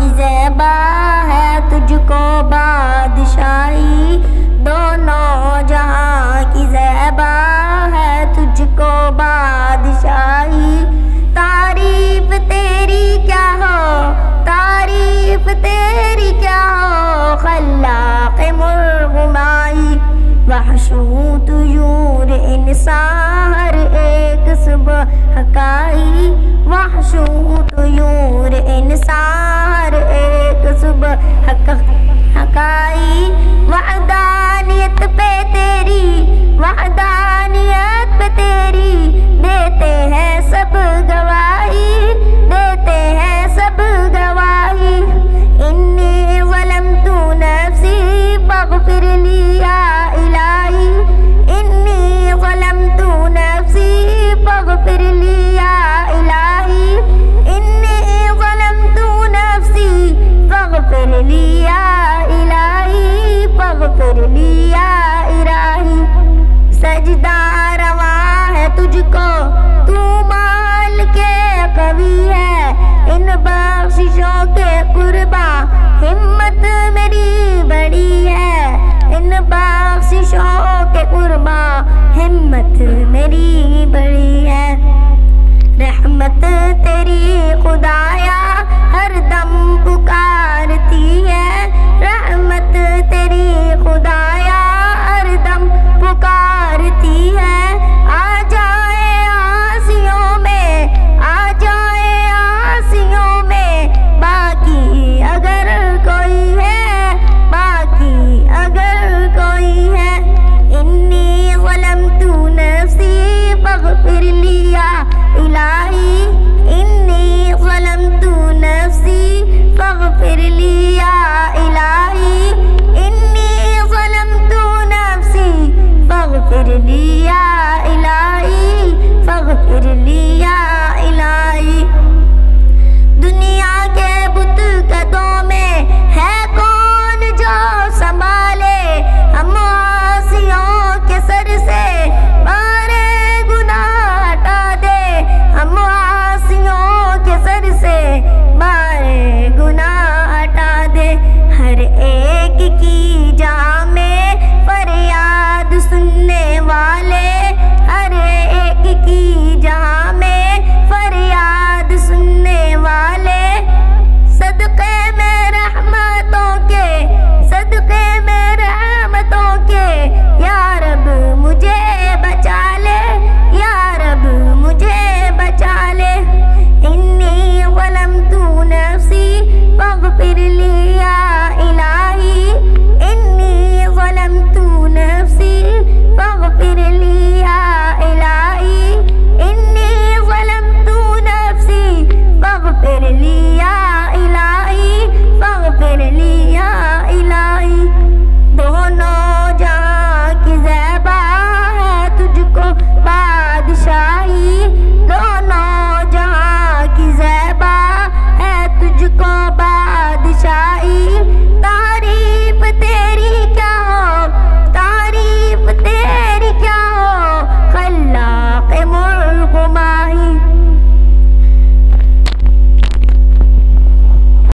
کی زیبا ہے تجھ کو بادشاہی، دونوں جہاں کی زیبا ہے تجھ کو بادشاہی۔ تعریف تیری کیا ہو، تعریف تیری کیا ہو، خلاق مرغمائی، وحشوں طیور انسان ہر ایک صبح حکائی، وحشوں طیور انسان ہر ایک صبح حکائی۔ وحدانیت پہ تیری، وحدانیت پہ تیری دیتے ہیں سب گواہی، دیتے ہیں سب گواہی۔ انی ظلمت نفسی فاغفر لی یا الہی، انی ظلمت نفسی فاغفر لی یا الہی، انی ظلمت نفسی فاغفر لی یا الہی، فاغفر لی یا الہی۔ سجدہ رواں ہے تجھ کو، تو مال کے قوی ہے، ان بخششوں کے قربا ہمت میری بڑی ہے، ان بخششوں کے قربا ہمت میری بڑی ہے۔ رحمت تیری خدایا